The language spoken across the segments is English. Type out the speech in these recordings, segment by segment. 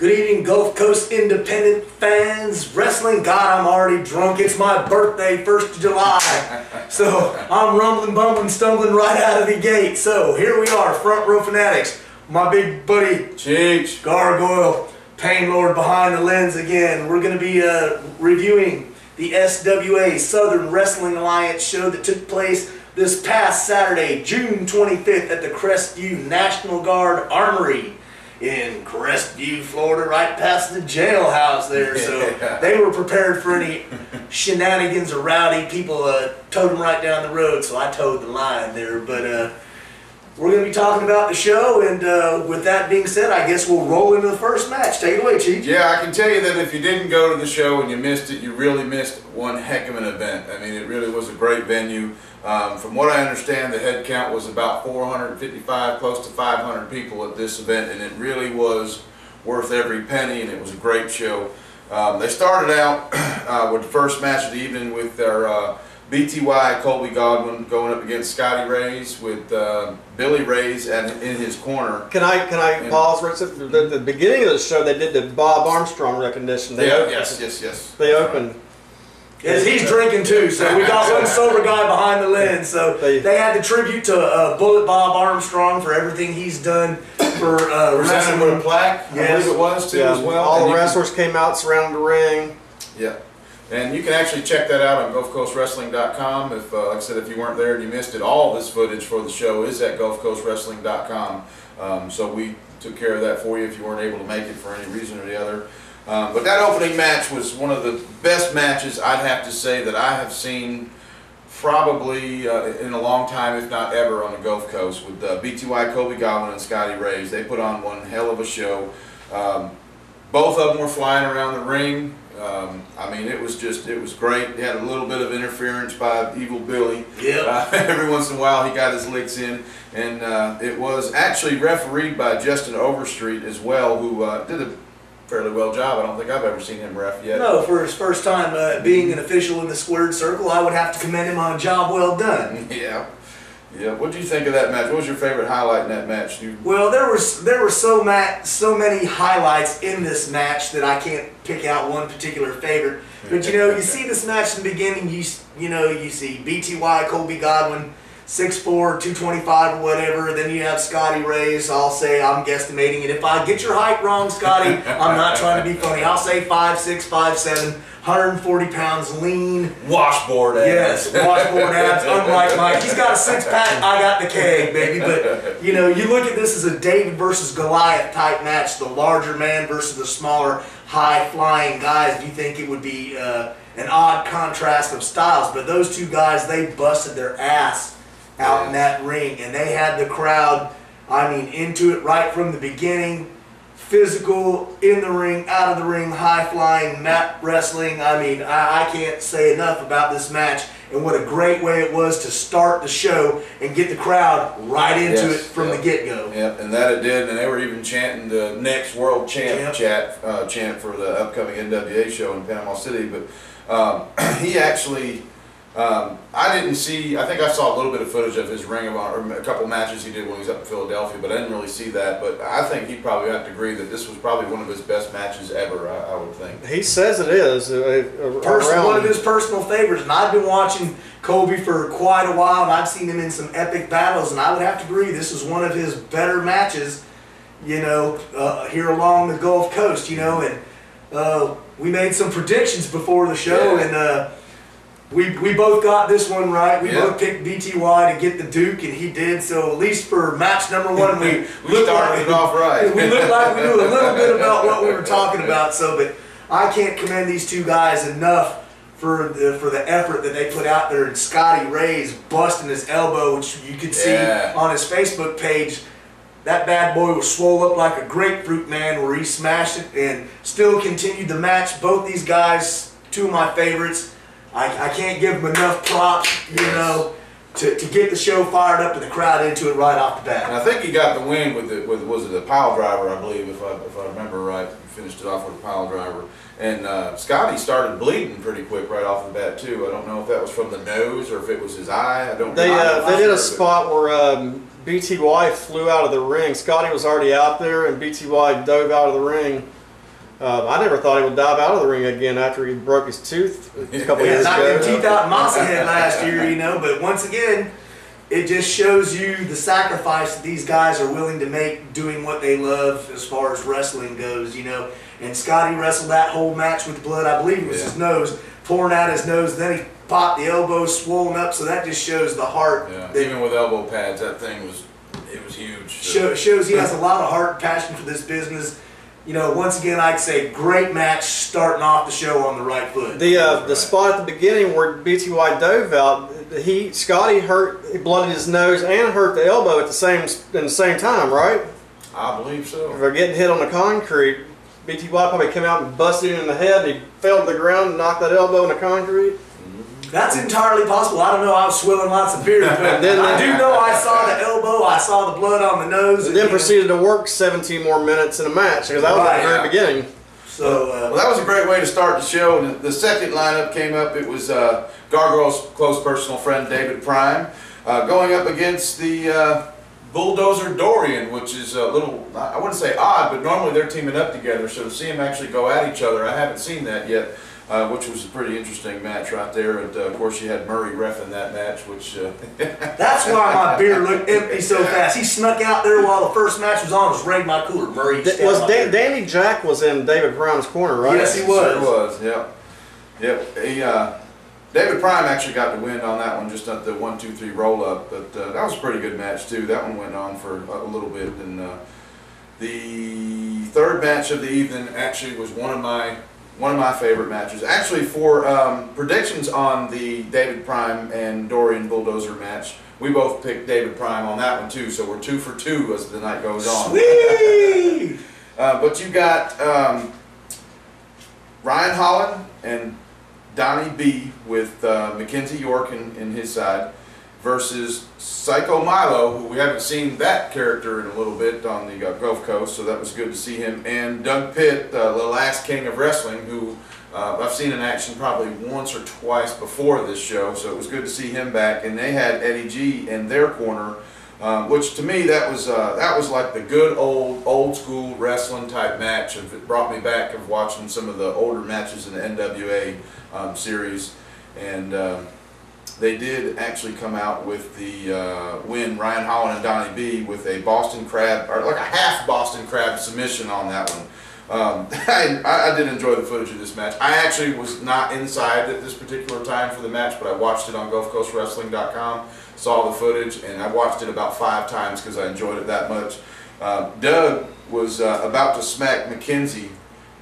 Good evening, Gulf Coast independent fans. Wrestling, God, I'm already drunk. It's my birthday, 1st of July. So I'm rumbling, bumbling, stumbling right out of the gate. So here we are, Front Row Fanatics. My big buddy, Cheech Gargoyle, PainLord behind the lens again. We're going to be reviewing the SWA Southern Wrestling Alliance show that took place this past Saturday, June 25th at the Crestview National Guard Armory in Crestview, Florida, right past the jailhouse there. So they were prepared for any shenanigans or rowdy people. Towed them right down the road, so I towed the line there. But we're going to be talking about the show, and with that being said, I guess we'll roll into the first match. Take it away, Cheech. Yeah, I can tell you that if you didn't go to the show and you missed it, you really missed one heck of an event. I mean, it really was a great venue. From what I understand, the head count was about 455, close to 500 people at this event, and it really was worth every penny, and it was a great show. They started out with the first match of the evening with their BTY Colby Godwin going up against Scotty Rays with Billy Rays in his corner. Can I pause right a second? The beginning of the show, they did the Bob Armstrong recognition. Yes. They opened. Yes, he's drinking too, so we got one sober guy behind the lens. So they had the tribute to Bullet Bob Armstrong for everything he's done for wrestling. With a plaque, I believe it was too, as well. All the wrestlers came out, surrounded the ring. Yeah. And you can actually check that out on GulfCoastWrestling.com. If, like I said, if you weren't there and you missed it, all this footage for the show is at GulfCoastWrestling.com. So we took care of that for you if you weren't able to make it for any reason or the other. But that opening match was one of the best matches, I'd have to say, that I have seen probably in a long time, if not ever, on the Gulf Coast with BTY Colby Godwin and Scotty Rays. They put on one hell of a show. Both of them were flying around the ring. I mean, it was great. They had a little bit of interference by Evil Billy. Yep. Every once in a while, he got his licks in, and it was actually refereed by Justin Overstreet as well, who did a fairly well job. I don't think I've ever seen him ref yet. No, for his first time being an official in the squared circle, I would have to commend him on a job well done. Yeah. What did you think of that match? What was your favorite highlight in that match? Well, there were so many highlights in this match that I can't pick out one particular favorite. But you know, you see this match in the beginning. You see BTY Colby Godwin, 6'4", 225 or whatever. Then you have Scotty Rays. I'll say, I'm guesstimating it. If I get your height wrong, Scotty, I'm not trying to be funny. I'll say 5'6", 5'7", 140 pounds, lean. Washboard abs. Yes, washboard abs. Unlike Mike, he's got a six-pack. I got the keg, baby. But you know, you look at this as a David versus Goliath type match. The larger man versus the smaller, high-flying guys. You think it would be an odd contrast of styles, but those two guys, they busted their ass out in that ring, and they had the crowd, I mean, into it right from the beginning. Physical, in the ring, out of the ring, high-flying, mat wrestling. I mean, I can't say enough about this match, and what a great way it was to start the show and get the crowd right into it from the get-go. Yep, and that it did, and they were even chanting the next world champ chant for the upcoming NWA show in Panama City. But he actually, I didn't see, I think I saw a little bit of footage of his Ring of Honor, or a couple matches he did when he was up in Philadelphia, but I didn't really see that. But I think he'd probably have to agree that this was probably one of his best matches ever, I would think. He says it is. One of his personal favorites, and I've been watching Colby for quite a while, and I've seen him in some epic battles, and I would have to agree this is one of his better matches, you know, here along the Gulf Coast, you know, and we made some predictions before the show, and we both got this one right. We both picked BTY to get the Duke, and he did. So at least for match number one, we started it off right. We looked like we knew a little bit about what we were talking about. So, but I can't commend these two guys enough for the effort that they put out there. And Scotty Rays busting his elbow, which you could see on his Facebook page. That bad boy was swole up like a grapefruit, man, where he smashed it and still continued the match. Both these guys, two of my favorites. I can't give them enough props, you know, to get the show fired up and the crowd into it right off the bat. And I think he got the win with was it a pile driver, I believe, if I remember right. He finished it off with a pile driver. And Scotty started bleeding pretty quick right off the bat too. I don't know if that was from the nose or if it was his eye. I don't. They did a spot where BTY flew out of the ring. Scotty was already out there, and BTY dove out of the ring I never thought he would dive out of the ring again after he broke his tooth a couple years knocked ago. his teeth out in Massa Head last year, you know. But once again, it just shows you the sacrifice that these guys are willing to make doing what they love as far as wrestling goes, you know. And Scotty wrestled that whole match with blood. I believe it was his nose, pouring out his nose. Then he popped, the elbow swollen up. So that just shows the heart. Yeah. Even with elbow pads, that thing was huge. Shows he has a lot of heart and passion for this business. You know, once again, I'd say great match starting off the show on the right foot. The spot at the beginning where BTY dove out, Scotty he blooded his nose and hurt the elbow at the same time, right? I believe so. For getting hit on the concrete, BTY probably came out and busted him in the head, and he fell to the ground and knocked that elbow in the concrete. That's entirely possible. I don't know. I was swilling lots of beer, but I do know I saw the elbow, I saw the blood on the nose. And then proceeded to work 17 more minutes in a match, because that was at the very beginning. So, well, that was a great way to start the show. And the second lineup came up. It was Gargoyle's close personal friend David Prime going up against the Bulldozer Dorian, which is a little, I wouldn't say odd, but normally they're teaming up together. So to see them actually go at each other, I haven't seen that yet. Which was a pretty interesting match right there. And of course, you had Murray reffing that match, which... That's why my beer looked empty so fast. He snuck out there while the first match was on, was raiding my cooler. Murray Danny Jack was in David Prime's corner, right? Yes, he was. Sure was, yep. David Prime actually got the win on that one, just at the 1-2-3 roll-up. But that was a pretty good match, too. That one went on for a little bit. And the third match of the evening actually was one of my favorite matches. Actually, for predictions on the David Prime and Dorian Bulldozer match, we both picked David Prime on that one too, so we're 2 for 2 as the night goes on. Sweet! But you got Ryan Holland and Donnie B with Mackenzie York in his side versus Psycho Milo, who we haven't seen that character in a little bit on the Gulf Coast, so that was good to see him, and Doug Pitt, the last king of wrestling, who I've seen in action probably once or twice before this show, so it was good to see him back. And they had Eddie G in their corner, which to me that was like the good old school wrestling type match. It brought me back of watching some of the older matches in the NWA series, and they did actually come out with the win, Ryan Holland and Donnie B, with a Boston Crab, or like a half Boston Crab submission on that one. I did enjoy the footage of this match. I actually was not inside at this particular time for the match, but I watched it on GulfCoastWrestling.com, saw the footage, and I watched it about 5 times because I enjoyed it that much. Doug was about to smack Mackenzie,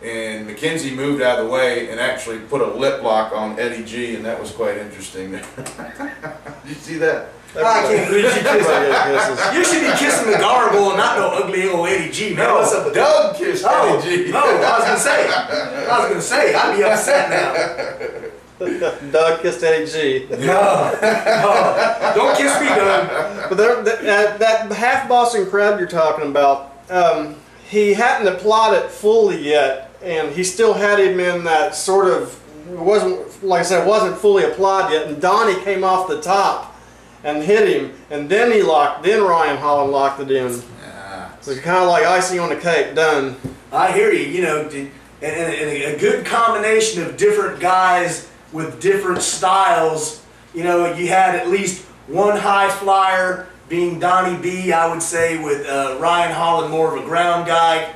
and Mackenzie moved out of the way and actually put a lip lock on Eddie G, and that was quite interesting. Did you see that? I can't believe you kissed. You should be kissing the Gargoyle and not no ugly old Eddie G, man. No, what's up with Doug kissed Eddie G. No, I was gonna say, I'd be upset now. Doug kissed Eddie G. No, don't kiss me, Doug. But that half Boston Crab you're talking about, he hadn't applied it fully yet, and he still had him in that sort of, wasn't, like I said, wasn't fully applied yet, and Donnie came off the top and hit him, and then then Ryan Holland locked it in. Yeah. So it's kind of like icing on the cake, done. I hear you, you know, and a good combination of different guys with different styles. You know, you had at least one high flyer being Donnie B, I would say, with Ryan Holland, more of a ground guy,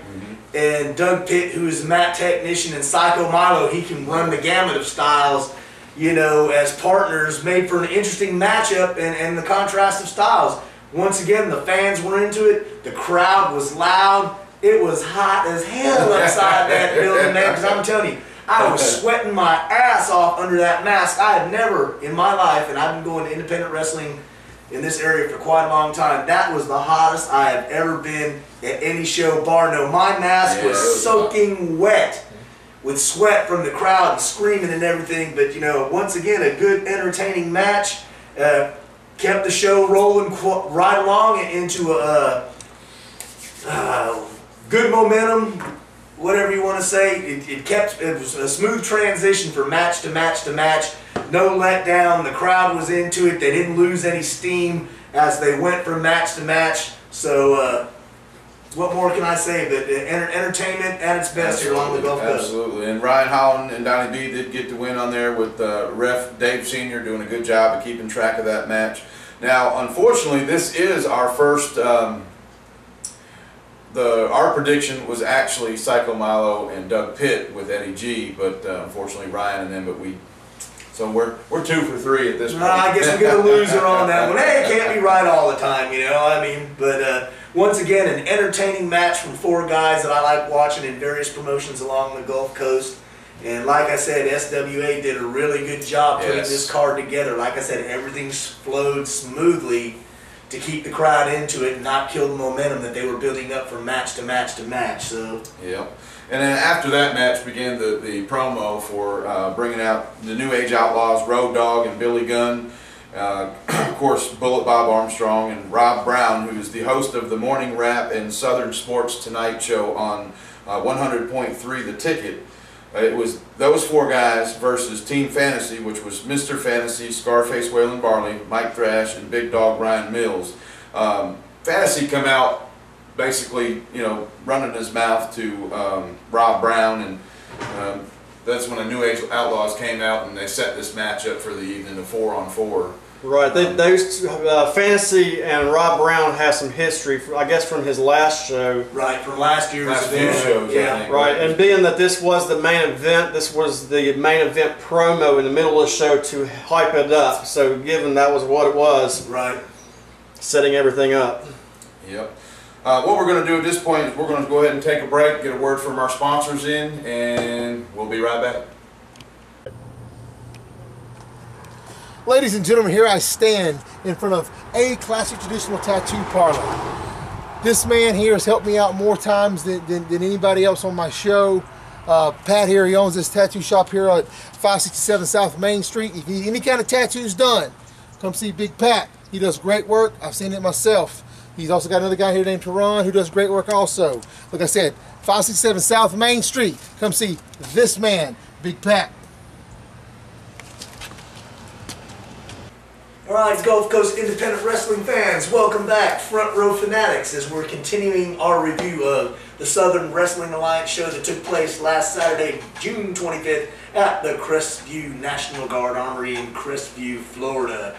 and Doug Pitt, who is a mat technician, and Psycho Milo, he can run the gamut of styles. You know, as partners, made for an interesting matchup and the contrast of styles. Once again, the fans were into it. The crowd was loud. It was hot as hell outside that building, man, because I'm telling you, I was sweating my ass off under that mask. I had never in my life, and I've been going to independent wrestling in this area for quite a long time, that was the hottest I have ever been at any show, bar no. My mask was soaking wet with sweat from the crowd and screaming and everything. But, you know, once again, a good, entertaining match. Kept the show rolling right along into a good momentum, whatever you want to say. It was a smooth transition from match to match to match. No letdown. The crowd was into it. They didn't lose any steam as they went from match to match. So, what more can I say? But entertainment at its best here along the Gulf Coast. Absolutely. And Ryan Holland and Donnie B did get the win on there with ref Dave Sr. doing a good job of keeping track of that match. Now, unfortunately, this is our first. Our prediction was actually Psycho Milo and Doug Pitt with Eddie G, but unfortunately Ryan and them. So we're 2 for 3 at this point. I guess we get a loser on that one. Hey, it can't be right all the time, you know. I mean, but once again, an entertaining match from 4 guys that I like watching in various promotions along the Gulf Coast. And like I said, SWA did a really good job putting this card together. Like I said, everything flowed smoothly to keep the crowd into it and not kill the momentum that they were building up from match to match to match. So yeah. And then after that match began the promo for bringing out the New Age Outlaws, Road Dogg and Billy Gunn. Of course, Bullet Bob Armstrong and Rob Brown, who is the host of the Morning Rap and Southern Sports Tonight show on 100.3 The Ticket. It was those 4 guys versus Team Fantasy, which was Mr. Fantasy, Scarface Waylon Barley, Mike Thrash, and Big Dog Ryan Mills. Fantasy come out basically, you know, running his mouth to Rob Brown, and that's when the New Age Outlaws came out and they set this match up for the evening, a 4-on-4. Right, those Fantasy and Rob Brown have some history, I guess, from his last show. Right, from last year's event. Shows, yeah. Right, and being that this was the main event, this was the main event promo in the middle of the show to hype it up. So given that was what it was, right, setting everything up. Yep. What we're going to do at this point is we're going to go ahead and take a break, get a word from our sponsors in, and we'll be right back. Ladies and gentlemen, here I stand in front of a classic traditional tattoo parlor. This man here has helped me out more times than anybody else on my show. Pat here, he owns this tattoo shop here at 567 South Main Street. If you need any kind of tattoos done, come see Big Pat. He does great work. I've seen it myself. He's also got another guy here named Teron who does great work also. Like I said, 567 South Main Street. Come see this man, Big Pat. Alright, Gulf Coast independent wrestling fans, welcome back. Front Row Fanatics, as we're continuing our review of the Southern Wrestling Alliance show that took place last Saturday, June 25th at the Crestview National Guard Armory in Crestview, Florida.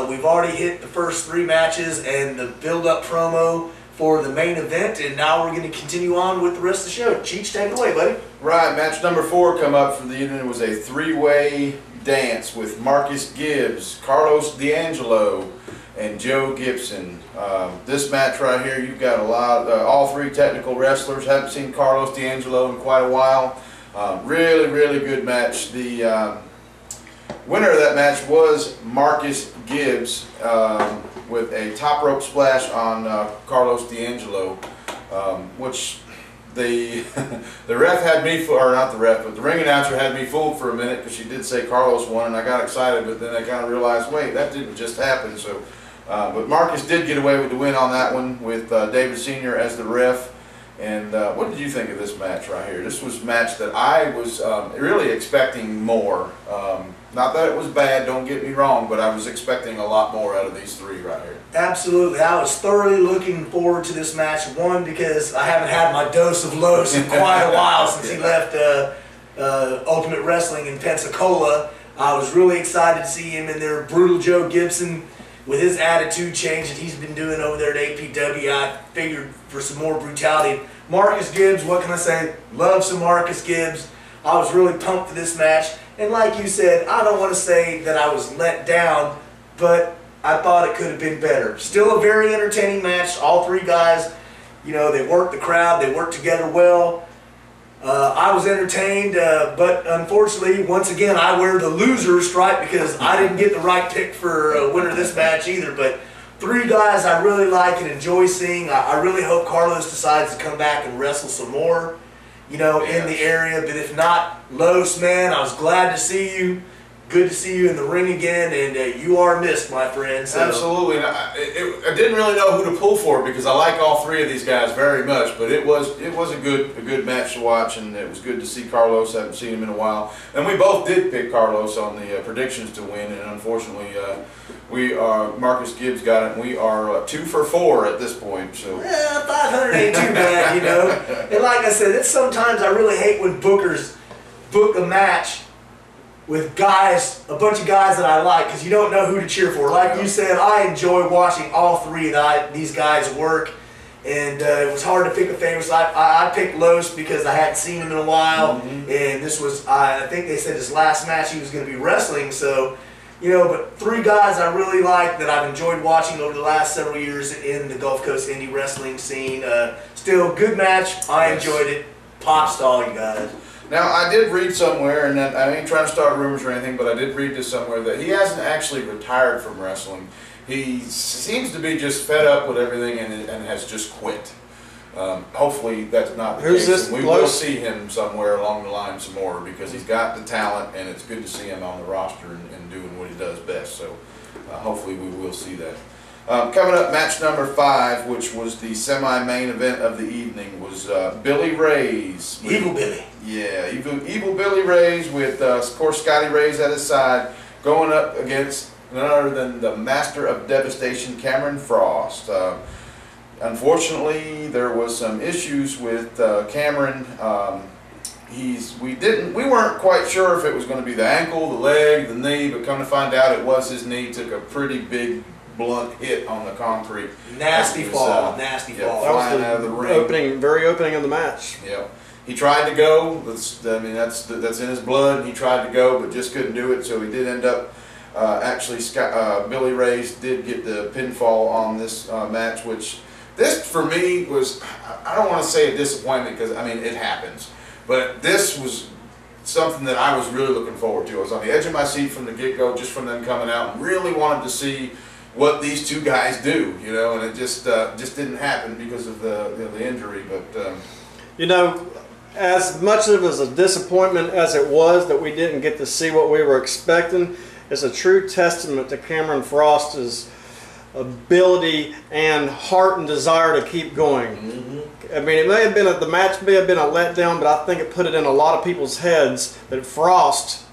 We've already hit the first 3 matches and the build-up promo for the main event, and now we're going to continue on with the rest of the show. Cheech, take it away, buddy. Right, match number 4 come up for the evening. It was a 3-way dance with Marcus Gibbs, Carlos D'Angelo, and Joe Gibson. This match right here, you've got a lot, all 3 technical wrestlers. Haven't seen Carlos D'Angelo in quite a while. Really, really good match. The winner of that match was Marcus Gibbs with a top rope splash on Carlos D'Angelo, which the ref had me, or not the ref, but the ring announcer had me fooled for a minute because she did say Carlos won, and I got excited, but then I kind of realized, wait, that didn't just happen. So, but Marcus did get away with the win on that one with David Sr. as the ref. And what did you think of this match right here? This was a match that I was really expecting more. Not that it was bad, don't get me wrong, but I was expecting a lot more out of these 3 right here. Absolutely. I was thoroughly looking forward to this match. One, because I haven't had my dose of Los in quite a while since he left Ultimate Wrestling in Pensacola. I was really excited to see him in there. Brutal Joe Gibson, with his attitude change that he's been doing over there at APW, I figured for some more brutality. Marcus Gibbs, what can I say? Love some Marcus Gibbs. I was really pumped for this match. And like you said, I don't want to say that I was let down, but I thought it could have been better. Still a very entertaining match. All 3 guys, you know, they worked the crowd, they worked together well. I was entertained, but unfortunately, once again, I wear the loser stripe because I didn't get the right pick for a winner of this match either. But 3 guys I really like and enjoy seeing. I really hope Carlos decides to come back and wrestle some more, you know, in the area. But if not, Los, man, I was glad to see you. good to see you in the ring again, and you are missed, my friend. So. Absolutely. And I didn't really know who to pull for because I like all three of these guys very much, but it was a good match to watch, and it was good to see Carlos. I haven't seen him in a while, and we both did pick Carlos on the predictions to win, and unfortunately, Marcus Gibbs got it, and we are 2 for 4 at this point. So yeah, 500 ain't too bad, you know. And like I said, it's sometimes I really hate when bookers book a match with guys, a bunch of guys that I like, because you don't know who to cheer for. Like you said, I enjoy watching all three of these guys work, and it was hard to pick a favorite. So I picked Los because I hadn't seen him in a while, and this was, I think they said his last match he was going to be wrestling, so, you know, but three guys I really like that I've enjoyed watching over the last several years in the Gulf Coast indie wrestling scene. Still, good match. I enjoyed it. Pops to all you guys. now, I did read somewhere, and I ain't trying to start rumors or anything, but I did read this somewhere that he hasn't actually retired from wrestling. He seems to be just fed up with everything and has just quit. Hopefully that's not the case. This? And we will see him somewhere along the line some more because he's got the talent, and it's good to see him on the roster and doing what he does best. So hopefully we will see that. Coming up, match number 5, which was the semi-main event of the evening, was Billy Ray's. Evil Billy. Yeah, evil Billy Ray's with, of course, Scotty Ray's at his side, going up against none other than the Master of Devastation, Cameron Frost. Unfortunately, there was some issues with Cameron. We weren't quite sure if it was going to be the ankle, the leg, the knee, but come to find out it was his knee. Took a pretty big blunt hit on the concrete. Nasty fall, nasty fall. That was flying out of the ring. Very opening of the match. Yeah, he tried to go. That's in his blood. He tried to go, but just couldn't do it. So he did end up. Actually, Billy Ray's did get the pinfall on this match, which this for me was, I don't want to say a disappointment because I mean it happens, but this was something that I was really looking forward to. I was on the edge of my seat from the get-go, just from them coming out, and really wanted to see what these two guys do, you know, and it just didn't happen because of the injury. But you know, as much of it was a disappointment as it was that we didn't get to see what we were expecting, it's a true testament to Cameron Frost's ability and heart and desire to keep going. I mean, it may have been the match may have been a letdown, but I think it put it in a lot of people's heads that Frost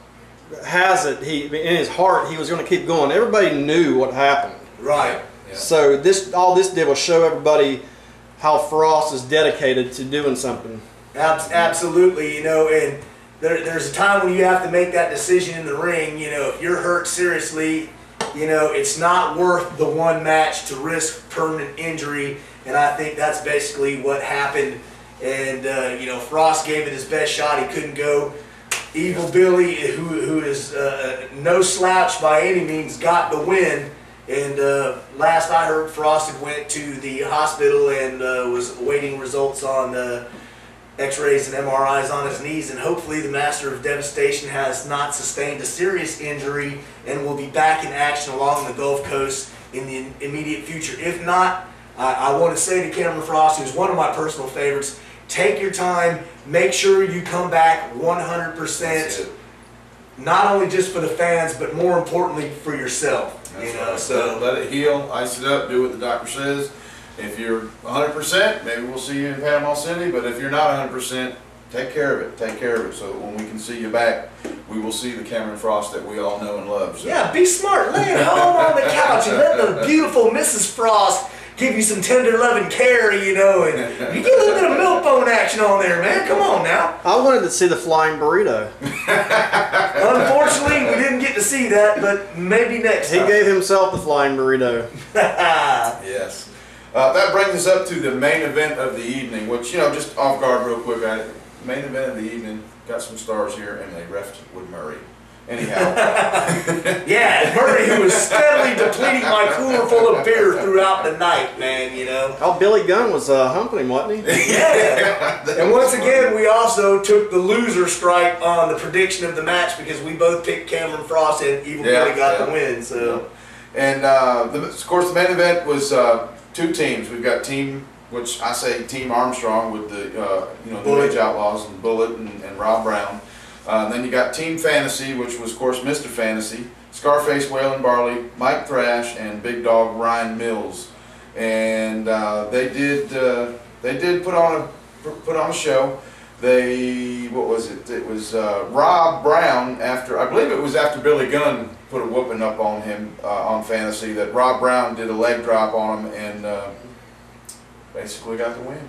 has it. In his heart, he was going to keep going. Everybody knew what happened. Right. Yeah. So all this did was show everybody how Frost is dedicated to doing something. Absolutely, you know, and there's a time when you have to make that decision in the ring. You know, if you're hurt seriously, you know, it's not worth the one match to risk permanent injury, and I think that's basically what happened. And you know, Frost gave it his best shot. He couldn't go. Evil Billy, who is no slouch by any means, got the win. And last I heard, Frost had went to the hospital and was awaiting results on X-rays and MRIs on his knees. And hopefully the Master of Devastation has not sustained a serious injury and will be back in action along the Gulf Coast in the immediate future. If not, I want to say to Cameron Frost, who's one of my personal favorites, take your time, make sure you come back 100%, not only just for the fans, but more importantly for yourself. That's you know, right. so let it heal, ice it up, do what the doctor says. If you're 100%, maybe we'll see you in Panama City, but if you're not 100%, take care of it. Take care of it so that when we can see you back, we will see the Cameron Frost that we all know and love. So. yeah, be smart. Lay at home on the couch and let the beautiful Mrs. Frost give you some tender loving care, you know, and you get a little bit of milk bone action on there, man. Come on now. I wanted to see the flying burrito. Unfortunately, we didn't get to see that, but maybe next time. He gave himself the flying burrito. Yes. That brings us up to the main event of the evening, which, you know, just off guard real quick, main event of the evening, got some stars here, and they refed with Murray. Anyhow. Yeah, Murray, who was steadily depleting my cooler full of beer throughout the night, man, you know. Oh, Billy Gunn was humping him, wasn't he? Yeah. And once again, we also took the loser strike on the prediction of the match because we both picked Cameron Frost and Evil Billy got the win. So. And, of course, the main event was two teams. We've got Team Armstrong with the, you know, the Age Outlaws and Bullet and Rob Brown. Then you got Team Fantasy, which was, of course, Mr. Fantasy, Scarface, Waylon Barley, Mike Thrash, and Big Dog Ryan Mills. And they did put on a show. What was it? It was Rob Brown, I believe it was after Billy Gunn put a whooping up on him on Fantasy, that Rob Brown did a leg drop on him and basically got the win.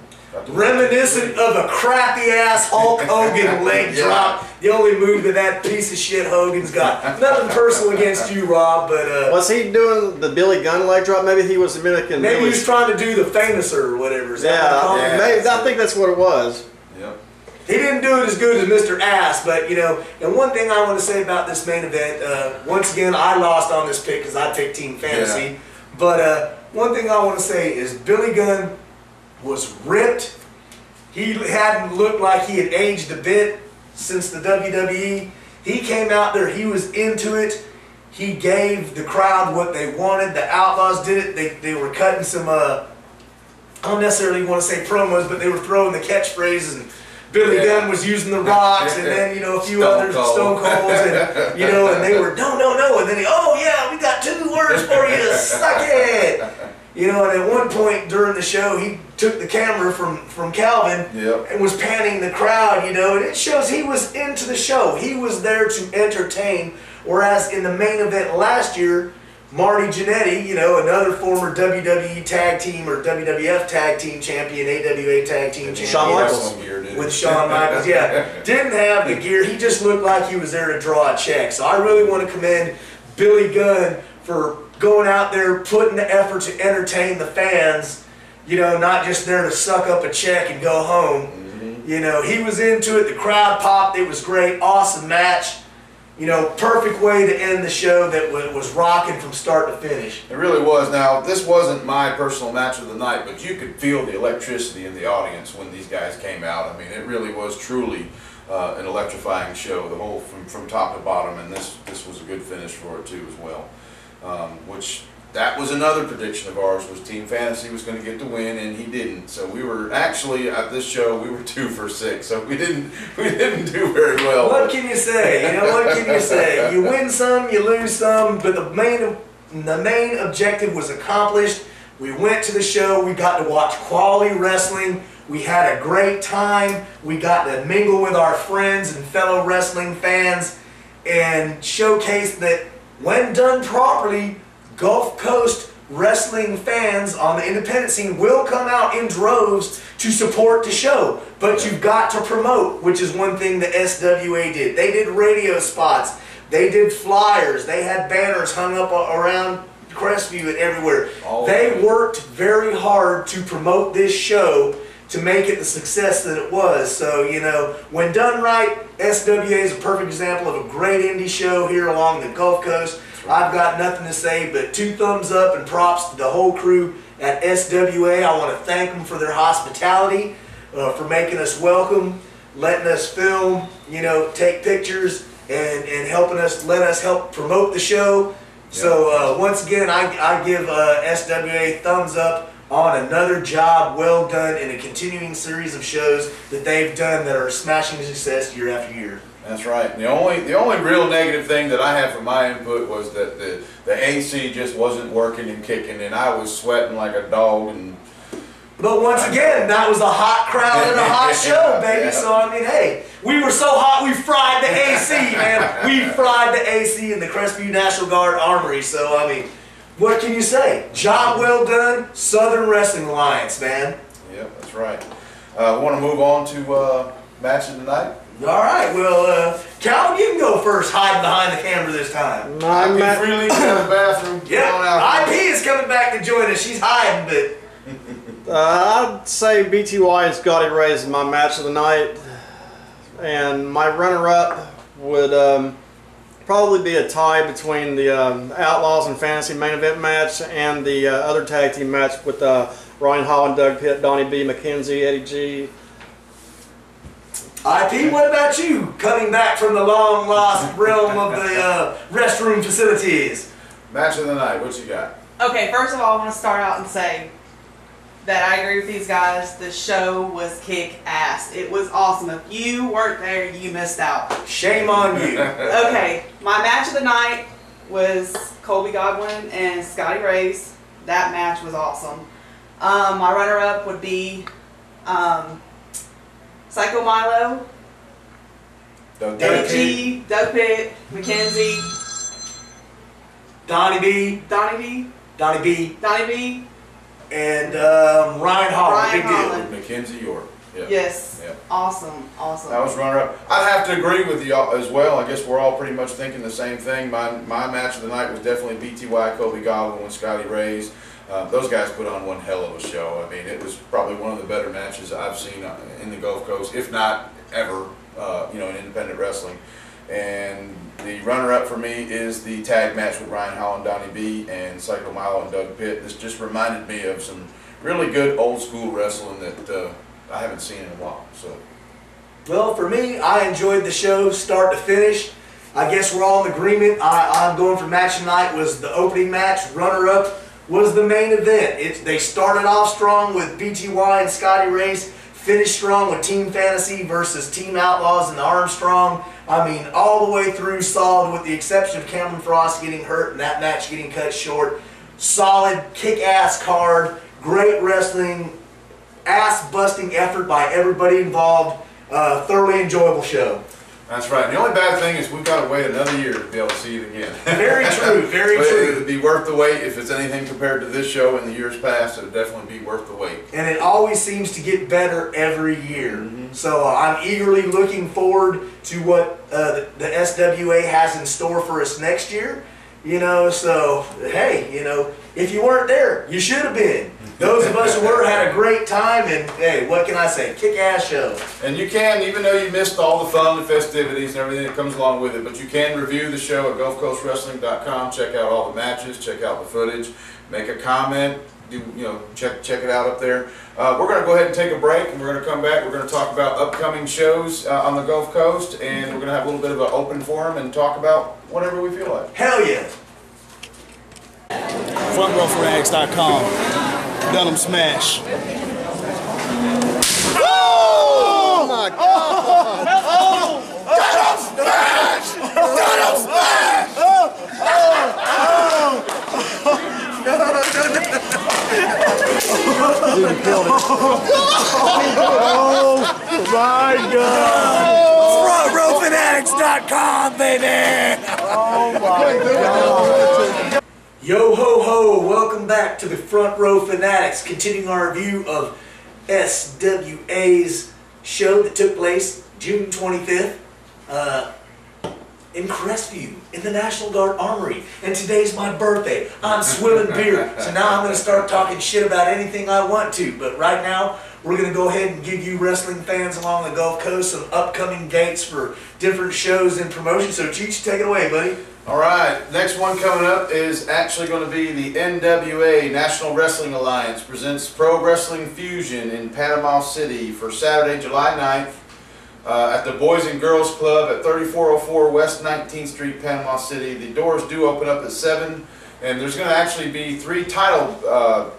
Reminiscent of a crappy ass Hulk Hogan leg drop. The only move that piece of shit Hogan's got. Nothing personal against you, Rob, but was he doing the Billy Gunn leg drop? Maybe he was mimicking. Maybe he was trying to do the Famouser or whatever. Yeah, maybe, I think that's what it was. Yep. He didn't do it as good as Mr. Ass, but you know. And one thing I want to say about this main event, once again, I lost on this pick because I picked Team Fantasy. Yeah. But one thing I want to say is Billy Gunn was ripped. He hadn't looked like he had aged a bit since the WWE. He came out there, he was into it. He gave the crowd what they wanted. The Outlaws did it. They were cutting some, I don't necessarily want to say promos, but they were throwing the catchphrases, and Billy Gunn was using the rocks, and then, you know, a few others, Stone Colds, and, you know, and they were, no, and then he, oh yeah, we got 2 words for you, suck it. You know, and at one point during the show, he took the camera from Calvin and was panning the crowd, you know, and it shows he was into the show. He was there to entertain, whereas in the main event last year, Marty Jannetty, you know, another former WWE Tag Team or WWF Tag Team champion, AWA Tag Team champion. Shawn Michaels. With Shawn Michaels, didn't have the gear. He just looked like he was there to draw a check. So I really want to commend Billy Gunn for going out there, putting the effort to entertain the fans, you know, not just there to suck up a check and go home. You know, he was into it. The crowd popped. It was great. Awesome match. You know, perfect way to end the show that was rocking from start to finish. It really was. Now, this wasn't my personal match of the night, but you could feel the electricity in the audience when these guys came out. I mean, it really was truly an electrifying show, the whole from top to bottom, and this was a good finish for it too as well. Which that was another prediction of ours, was Team Fantasy was going to get the win, and he didn't. So we were actually at this show, we were 2 for 6, so we didn't do very well. What can you say? You know, what can you say? You win some, you lose some, but the main objective was accomplished. We went to the show, we got to watch quality wrestling. We had a great time. We got to mingle with our friends and fellow wrestling fans and showcase that when done properly, Gulf Coast wrestling fans on the independent scene will come out in droves to support the show. But you've got to promote, which is one thing the SWA did. They did radio spots. They did flyers. They had banners hung up around Crestview and everywhere. They worked very hard to promote this show to make it the success that it was. So, you know, when done right, SWA is a perfect example of a great indie show here along the Gulf Coast. I've got nothing to say but 2 thumbs up and props to the whole crew at SWA. I want to thank them for their hospitality, for making us welcome, letting us film, you know, take pictures, and helping us, let us help promote the show. So once again, I give SWA thumbs up on another job well done in a continuing series of shows that they've done that are smashing success year after year. That's right. The only real negative thing that I had from my input was that the AC just wasn't working and kicking, and I was sweating like a dog. But once again, that was a hot crowd and a hot show, baby. So I mean, hey, we were so hot we fried the AC, man. We fried the AC in the Crestview National Guard Armory. So I mean, what can you say? Job well done, Southern Wrestling Alliance, man. Yep, that's right. We want to move on to match of the night. All right, well, Calvin, you can go first, hiding behind the camera this time. IP freely in the bathroom. Yeah, IP is coming back to join us. She's hiding, but I'd say BTY and Scotty Ray is my match of the night, and my runner-up would probably be a tie between the Outlaws and Fantasy main event match and the other tag team match with Ryan Holland, Doug Pitt, Donnie B, McKenzie, Eddie G. IP, what about you, coming back from the long-lost realm of the restroom facilities? Match of the night, what you got? Okay, first of all, I want to start out and say, that I agree with these guys. The show was kick-ass. It was awesome. If you weren't there, you missed out. Shame on you. Okay, my match of the night was Colby Godwin and Scotty Ray's. That match was awesome. My runner-up would be Psycho Milo, Eddie G, Doug Pitt, Mackenzie, Donnie B, and Ryan Holland. Big deal. Mackenzie York. Yep. Yes. Yep. Awesome. That was runner-up. I'd have to agree with you as well. I guess we're all pretty much thinking the same thing. My match of the night was definitely BTY, Colby Godwin, and Scotty Ray's. Those guys put on one hell of a show. I mean, it was probably one of the better matches I've seen in the Gulf Coast, if not ever, in independent wrestling. And the runner-up for me is the tag match with Ryan Holland, Donnie B, and Psycho Milo and Doug Pitt. This just reminded me of some really good old-school wrestling that I haven't seen in a while. So, well, for me, I enjoyed the show start to finish. I guess we're all in agreement. I'm going for match tonight was the opening match. Runner-up was the main event. They started off strong with BTY and Scotty Ray's, finished strong with Team Fantasy versus Team Outlaws and the Armstrong. I mean, all the way through solid with the exception of Cameron Frost getting hurt and that match getting cut short. Solid, kick-ass card, great wrestling, ass-busting effort by everybody involved. Thoroughly enjoyable show. that's right. And the only bad thing is we've got to wait another year to be able to see it again. Very true, very but true. It would be worth the wait. If it's anything compared to this show in the years past, it would definitely be worth the wait. And it always seems to get better every year. So I'm eagerly looking forward to what the SWA has in store for us next year. So, hey, if you weren't there, you should have been. Those of us who were had a great time, and hey, what can I say? Kick-ass show. And you can, even though you missed all the fun, the festivities, and everything that comes along with it, but you can review the show at GulfCoastWrestling.com, check out all the matches, check out the footage, make a comment, check it out up there. We're going to go ahead and take a break, and we're going to come back. We're going to talk about upcoming shows on the Gulf Coast, and we're going to have a little bit of an open forum and talk about whatever we feel like. Hell yeah. FrontRowFanatics.com. Dunham Smash. Oh my God! Dunham Smash! Dunham Smash! Dude, killed it. Oh my God! FrontRowFanatics.com, baby! Oh my God! Yo ho ho, welcome back to the Front Row Fanatics, continuing our review of SWA's show that took place June 25th in Crestview, in the National Guard Armory. And today's my birthday. I'm swilling beer, so now I'm going to start talking shit about anything I want to. But right now, we're going to go ahead and give you wrestling fans along the Gulf Coast some upcoming dates for different shows and promotions. So Cheech, take it away, buddy. All right, next one coming up is actually going to be the NWA, National Wrestling Alliance, presents Pro Wrestling Fusion in Panama City for Saturday, July 9th at the Boys and Girls Club at 3404 West 19th Street, Panama City. The doors do open up at 7, and there's going to actually be 3 title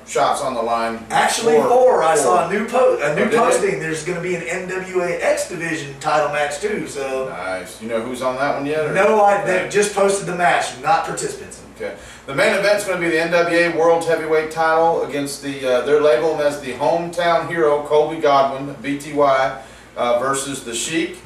shots on the line. Actually, 4. I saw a new posting. There's going to be an NWA X Division title match too. So nice. You know who's on that one yet? Or? No, they just posted the match, not participants. Okay. The main event is going to be the NWA World Heavyweight Title against they're labeling him as the hometown hero Colby Godwin, BTY, versus the Sheik,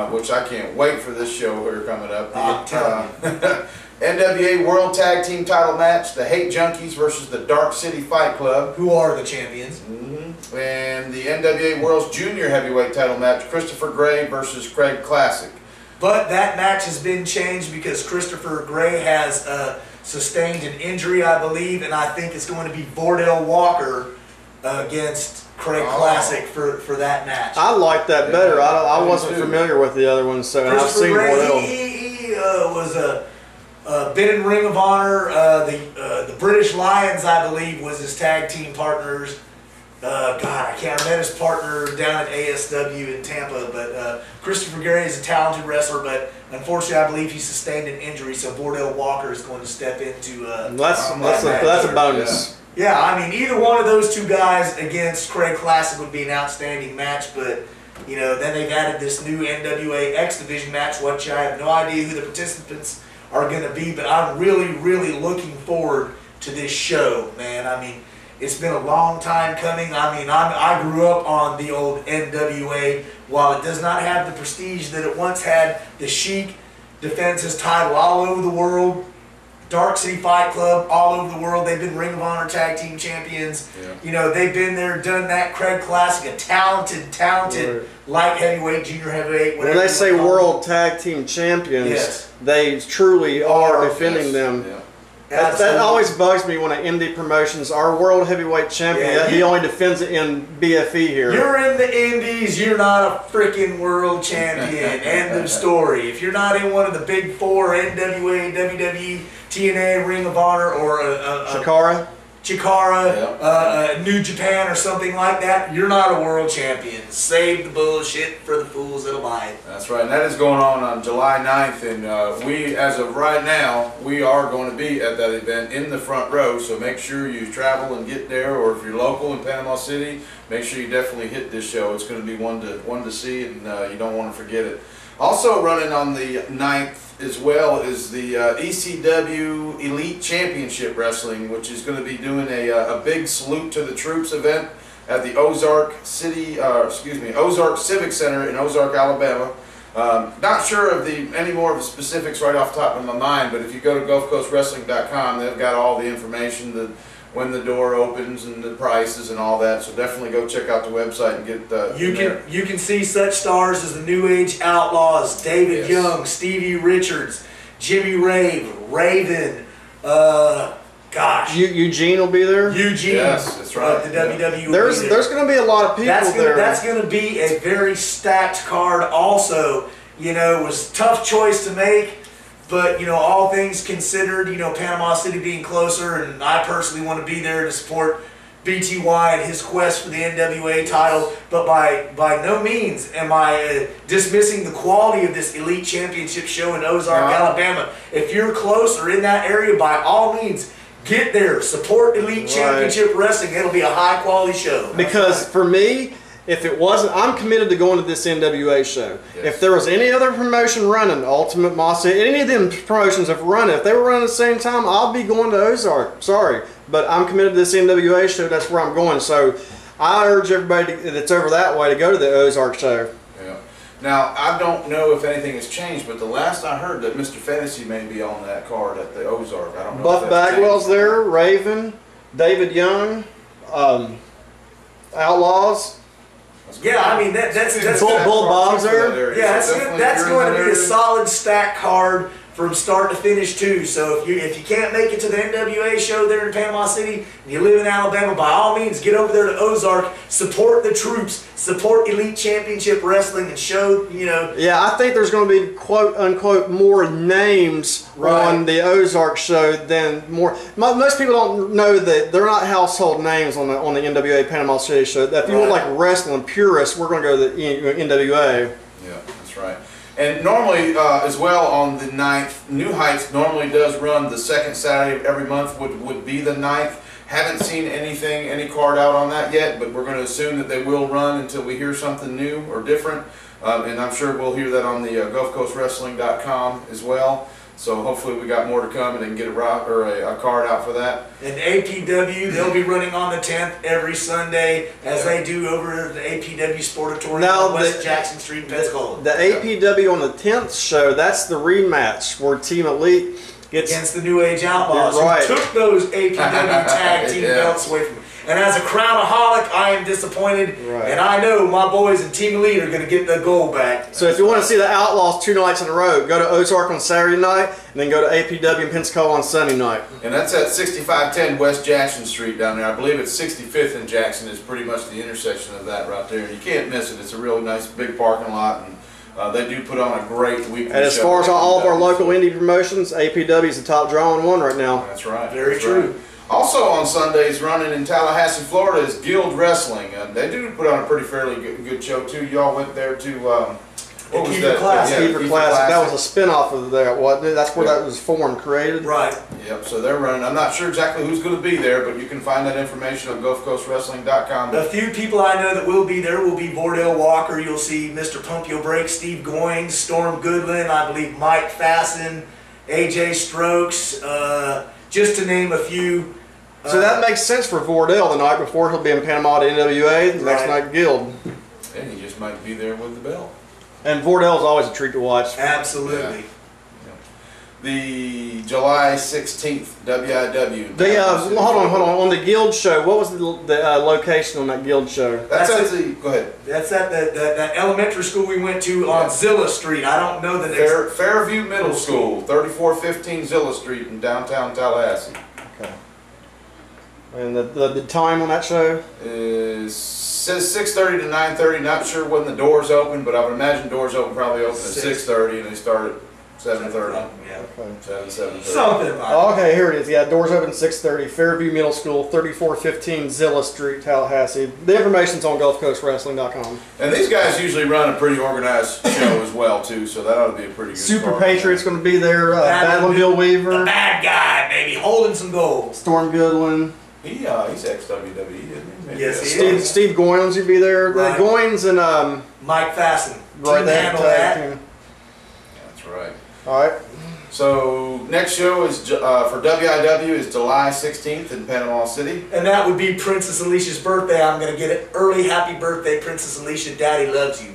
which I can't wait for this show here coming up. I'm telling you. NWA World Tag Team Title match, the Hate Junkies versus the Dark City Fight Club. Who are the champions? And the NWA World's Junior Heavyweight Title match, Christopher Gray versus Craig Classic. But that match has been changed because Christopher Gray has sustained an injury, I believe, and I think it's going to be Bordell Walker against Craig Classic for that match. I like that better. I wasn't familiar with the other one, so I've seen Bordell. He was been in Ring of Honor. The British Lions, I believe, was his tag team partners. God, I can't remember his partner down at ASW in Tampa, but Christopher Gray is a talented wrestler, but unfortunately I believe he sustained an injury, so Bordell Walker is going to step into that's a bonus. Yeah, I mean, either one of those two guys against Craig Classic would be an outstanding match, but, you know, then they've added this new NWA X Division match, which I have no idea who the participants are going to be, but I'm really, really looking forward to this show, man. I mean, it's been a long time coming. I mean, I grew up on the old NWA. While it does not have the prestige that it once had, the Sheik defends his title all over the world. Dark City Fight Club all over the world. They've been Ring of Honor Tag Team Champions. Yeah. You know, they've been there, done that. Craig Classic, a talented light heavyweight, junior heavyweight, whatever. When they say World Tag Team Champions, yes, they truly are defending them. Yeah. That always bugs me when an indie promotions our world heavyweight champion. Yeah, he only defends it in BFE here. You're in the indies, you're not a freaking world champion. End of story. If you're not in one of the big four, NWA, WWE, TNA, Ring of Honor, or Chikara, New Japan, or something like that, you're not a world champion. Save the bullshit for the fools that'll buy it. That's right, and that is going on July 9th, and we, as of right now, we are going to be at that event in the front row, so make sure you travel and get there, or if you're local in Panama City, make sure you definitely hit this show. It's going to be one to see, and you don't want to forget it. Also running on the 9th as well is the ECW Elite Championship Wrestling, which is going to be doing a big salute to the troops event at the Ozark Civic Center in Ozark, Alabama. Not sure of any more of the specifics right off the top of my mind, but if you go to GulfCoastWrestling.com, they've got all the information, when the door opens and the prices and all that. So definitely go check out the website and get you can see such stars as the New Age Outlaws, David Young, Stevie Richards, Jimmy Rave, Raven, Eugene will be there. Eugene, yes, that's right. The WWE. There's going to be a lot of people there. That's going to be a very stacked card. Also, you know, it was a tough choice to make. But, you know, all things considered, you know, Panama City being closer, and I personally want to be there to support BTY and his quest for the NWA title. But by no means am I dismissing the quality of this Elite Championship show in Ozark, Alabama. If you're close or in that area, by all means, get there. Support Elite Championship Wrestling. It'll be a high-quality show. Because for me, if it wasn't, I'm committed to going to this NWA show. Yes. If there was any other promotion running, Ultimate Mossy, any of them promotions have run it, if they were running at the same time, I'll be going to Ozark. Sorry. But I'm committed to this NWA show. That's where I'm going. So I urge everybody that's over that way to go to the Ozark show. Yeah. Now, I don't know if anything has changed, but the last I heard that Mr. Fantasy may be on that card at the Ozark. I don't know. Buff Bagwell's there, Raven, David Young, Outlaws. Yeah, I mean that's Bull Bob's there. Yeah, that's going to be a solid stack card from start to finish too. So if you can't make it to the NWA show there in Panama City and you live in Alabama, by all means get over there to Ozark, support the troops, support Elite Championship Wrestling, and show, you know. Yeah, I think there's going to be quote unquote more names on the Ozark show than more. Most people don't know that they're not household names on the NWA Panama City show. If you want like wrestling purists, we're going to go to the NWA. Yeah, that's right. And normally, as well, on the 9th, New Heights normally does run the second Saturday of every month, would be the 9th. Haven't seen any card out on that yet, but we're going to assume that they will run until we hear something new or different. And I'm sure we'll hear that on the GulfCoastWrestling.com as well. So hopefully we got more to come and they can get a card out for that. And APW, they'll be running on the 10th every Sunday, as they do over at the APW Sportatorium on West Jackson Street in Pensacola. The APW on the 10th show, that's the rematch where Team Elite gets against the New Age Outlaws, who took those APW tag team belts away from them. And as a Crownaholic, I am disappointed, and I know my boys in Team Elite are going to get the gold back. So if you want to see the Outlaws 2 nights in a row, go to Ozark on Saturday night, and then go to APW in Pensacola on Sunday night. And that's at 6510 West Jackson Street down there. I believe it's 65th and Jackson is pretty much the intersection of that right there. And you can't miss it. It's a really nice big parking lot, and they do put on a great weekly show. And as far as all of our local indie promotions, APW is the top drawing one right now. That's right. Very true. Right. Also on Sundays, running in Tallahassee, Florida, is Guild Wrestling. They do put on a fairly good show too. Y'all went there to What was Keeper that? Classic. Yeah, Keeper Classic. That was a spin-off of that, wasn't it? That's where that was formed, created. Right. Yep, so they're running. I'm not sure exactly who's going to be there, but you can find that information on GulfCoastWrestling.com. A few people I know that will be there will be Vordell Walker. You'll see Mr. Pump Your Brakes, Steve Goins, Storm Goodwin, I believe Mike Fasten, AJ Strokes, just to name a few. So that makes sense for Vordell. The night before he'll be in Panama to NWA, the next night Guild. And he just might be there with the belt. And Vordell's always a treat to watch. Absolutely. Yeah. The July 16th WIW. Hold on. On the Guild show, what was the location on that Guild show? That's at the, go ahead. That's at that elementary school we went to on Zilla Street. I don't know the next. Fairview Middle School, 3415 Zilla Street in downtown Tallahassee. Okay. And the time on that show? Says 6:30 to 9:30. Not sure when the doors open, but I would imagine doors probably open at 6:30 and they start at 7:30. Yeah. Okay. 7:30. Something like Oh, okay, here it is. Yeah, doors open 6:30. Fairview Middle School, 3415 Zilla Street, Tallahassee. The information's on GulfCoastWrestling.com. And these guys usually run a pretty organized show as well too, so that ought to be a pretty good Super start. Patriot's going to be there. Battling Bill Weaver. The bad guy, baby, holding some gold. Storm Goodwin. He's ex-WWE, isn't he? Maybe Yes, that's- he is. Steve Goins will be there. Right. Goins and Mike Fasten. right Team there. handle that. That's right. All right. So next show is for WIW is July 16th in Panama City. And that would be Princess Alicia's birthday. I'm going to get an early happy birthday, Princess Alicia. Daddy loves you.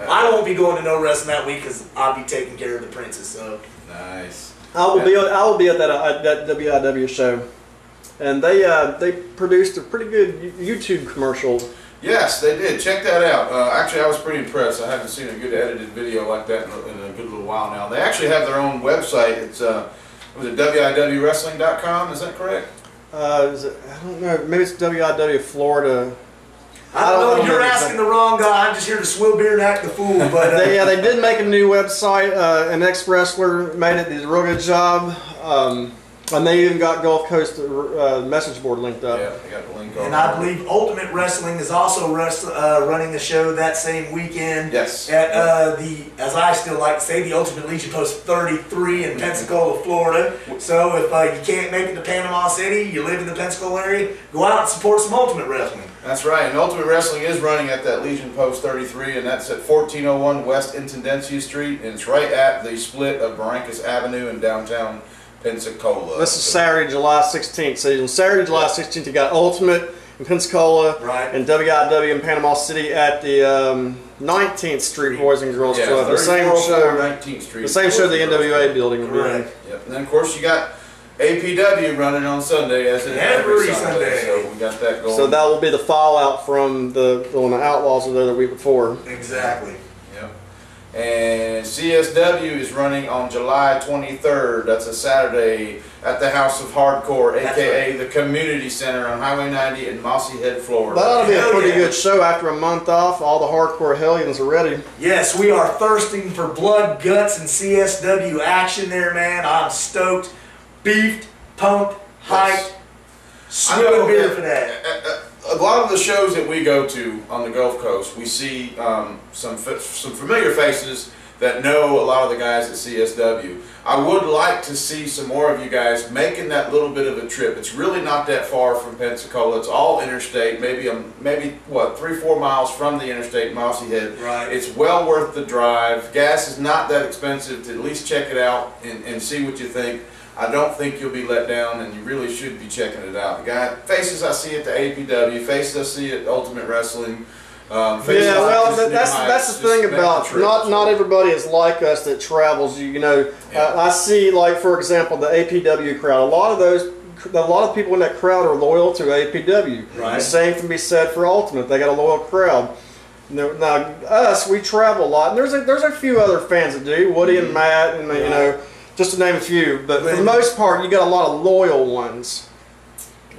I won't be going to no wrestling that week because I'll be taking care of the princess. So Nice. I will be at that WIW show, and they produced a pretty good YouTube commercial. Yes, they did. Check that out. Actually, I was pretty impressed. I haven't seen a good edited video like that in a good little while now. They actually have their own website. It's was it WIWWrestling.com? Is that correct? Is it, I don't know. Maybe it's WIW Florida. I don't know. You're asking the wrong guy. I'm just here to swill beer and act the fool. But They did make a new website. An ex-wrestler made it. Did a real good job. And they even got Gulf Coast message board linked up. Yeah, they got the link on. and I believe Ultimate Wrestling is also running the show that same weekend. Yes. At as I still like to say, the Ultimate Legion Post 33 in Pensacola, Florida. So if you can't make it to Panama City, you live in the Pensacola area, go out and support some Ultimate Wrestling. That's right. And Ultimate Wrestling is running at that Legion Post 33, and that's at 1401 West Intendencia Street, and it's right at the split of Barrancas Avenue in downtown Pensacola. This is Saturday, July 16th. So on Saturday, July 16th, you got Ultimate in Pensacola, Right. and WIW in Panama City at the 19th Street Boys and Girls Yeah, Club. The same 3404 show. 19th Street. The same show the NWA building will be in. Correct. Yep. And then of course you got APW running on Sunday as it is Every Sunday. So we got that going. So that will be the fallout from when the Outlaws were there the week before. Exactly. Yep. And CSW is running on July 23rd. That's a Saturday at the House of Hardcore, That's aka the Community Center on Highway 90 in Mossy Head, Florida. That ought to be a Hell pretty yeah. good show after a month off. All the hardcore hellions are ready. Yes, we are thirsting for blood, guts, and CSW action there, man. I'm stoked, beefed, pumped, hyped, swilling beer for that. A lot of the shows that we go to on the Gulf Coast, we see some familiar faces that know a lot of the guys at CSW. I would like to see some more of you guys making that little bit of a trip. It's really not that far from Pensacola. It's all interstate, maybe what, 3-4 miles from the interstate, Mossy Head. Right. It's well worth the drive. Gas is not that expensive to at least check it out and see what you think. I don't think you'll be let down, and you really should be checking it out. The guy faces I see at the APW, faces I see at Ultimate Wrestling. Yeah, well, that's the thing about not everybody is like us that travels. You know, Yeah. I see, like, for example, the APW crowd. A lot of people in that crowd are loyal to APW. Right. The same can be said for Ultimate. They got a loyal crowd. Now us, we travel a lot, and there's a few other fans that do. Woody and Matt, and you know, just to name a few. But for the most part, you got a lot of loyal ones.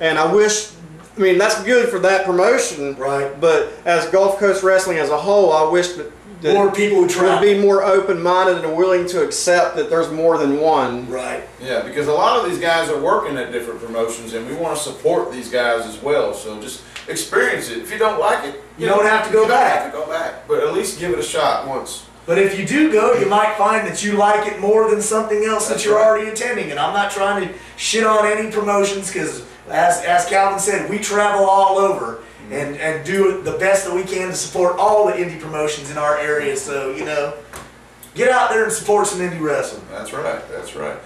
And I wish. I mean, that's good for that promotion, Right. but as Gulf Coast Wrestling as a whole, I wish that More people would travel. would be more open-minded and willing to accept that there's more than one. Right. Yeah, because a lot of these guys are working at different promotions, and we want to support these guys as well. So just experience it. If you don't like it, You don't have to go you don't back. have to go back, but at least give it a shot once. But if you do go, you might find that you like it more than something else that you're already attending. And I'm not trying to shit on any promotions because, as Calvin said, we travel all over and do the best that we can to support all the indie promotions in our area. So, you know, get out there and support some indie wrestling. That's right. That's right.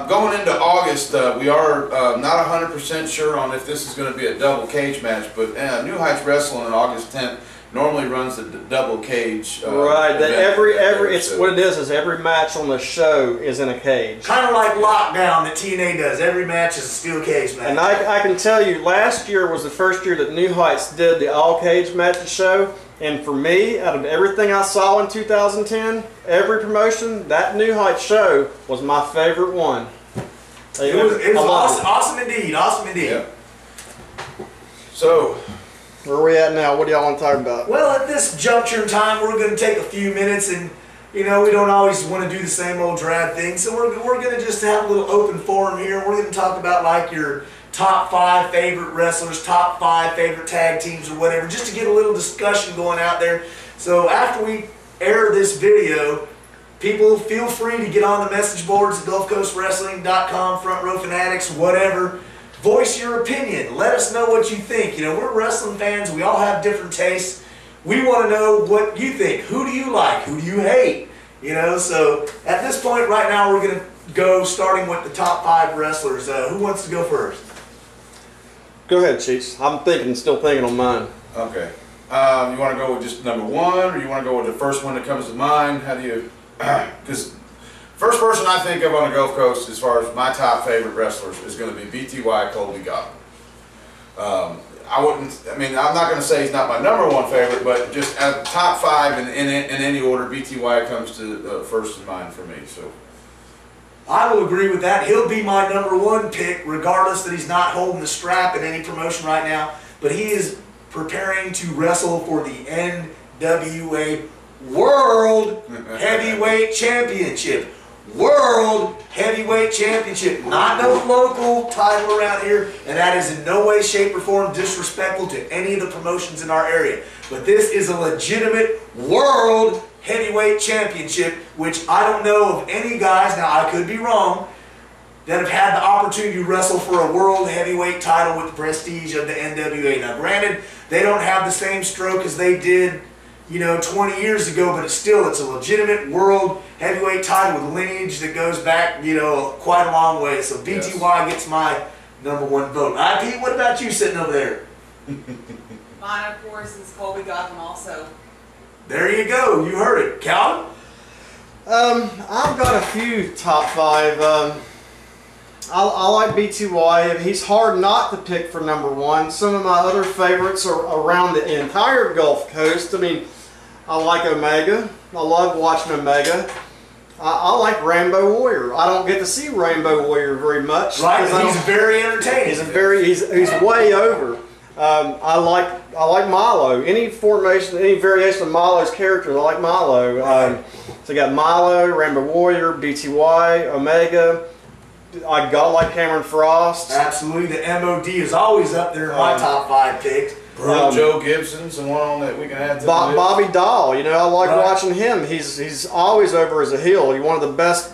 Going into August, we are not 100% sure on if this is going to be a double cage match, but New Heights Wrestling on August 10th normally runs the double cage. Right. That every it's so. what it is every match on the show is in a cage. Kind of like Lockdown that TNA does. Every match is a steel cage match. And I can tell you, last year was the first year that New Heights did the all cage matches show. And for me, out of everything I saw in 2010, every promotion, that New Heights show was my favorite one. It was awesome, awesome indeed, awesome indeed. Yeah. So, where are we at now? What do y'all want to talk about? Well, at this juncture in time, we're going to take a few minutes, and you know we don't always want to do the same old drab thing, so we're going to just have a little open forum here. We're going to talk about like your top 5 favorite wrestlers, top 5 favorite tag teams or whatever, just to get a little discussion going out there. So after we air this video, people feel free to get on the message boards at GulfCoastWrestling.com, Front Row Fanatics, whatever. Voice your opinion. Let us know what you think. You know, we're wrestling fans. We all have different tastes. We want to know what you think. Who do you like? Who do you hate? You know, so at this point right now, we're going to go starting with the top 5 wrestlers. Who wants to go first? Go ahead, Cheech. I'm still thinking on mine. okay. You want to go with just number 1, or you want to go with the first one that comes to mind? How do you? Because first person I think of on the Gulf Coast, as far as my top favorite wrestlers, is going to be BTY Colby Godwin. I'm not going to say he's not my number 1 favorite, but just at the top 5 in any order, BTY comes to first in mind for me. So. I will agree with that. He'll be my number 1 pick, regardless that he's not holding the strap in any promotion right now. But he is preparing to wrestle for the NWA World Heavyweight Championship. World Heavyweight Championship. Not no local title around here, and that is in no way, shape, or form disrespectful to any of the promotions in our area. But this is a legitimate World Heavyweight Championship, which I don't know of any guys, now I could be wrong, that have had the opportunity to wrestle for a World Heavyweight title with the prestige of the NWA. Now granted, they don't have the same stroke as they did, you know, 20 years ago, but it's a legitimate World Heavyweight title with lineage that goes back, you know, quite a long way. So BTY gets my number 1 vote. Pete, what about you sitting over there? Mine, of course, is Colby Godwin also. There you go. You heard it. Calvin? I've got a few top 5. I like BTY. He's hard not to pick for number 1. Some of my other favorites are around the entire Gulf Coast. I mean, I like Omega. I love watching Omega. I like Rainbow Warrior. I don't get to see Rainbow Warrior very much. Right, he's very entertaining. He's way over. I like Milo. Any formation, any variation of Milo's characters, I like Milo. So you got Milo, Rainbow Warrior, BTY, Omega. I got like Cameron Frost. Absolutely, the MOD is always up there in my top 5 picks. Joe Gibson's the one that we can add to Bobby Dahl, you know, I like watching him. He's always over as a heel. He's one of the best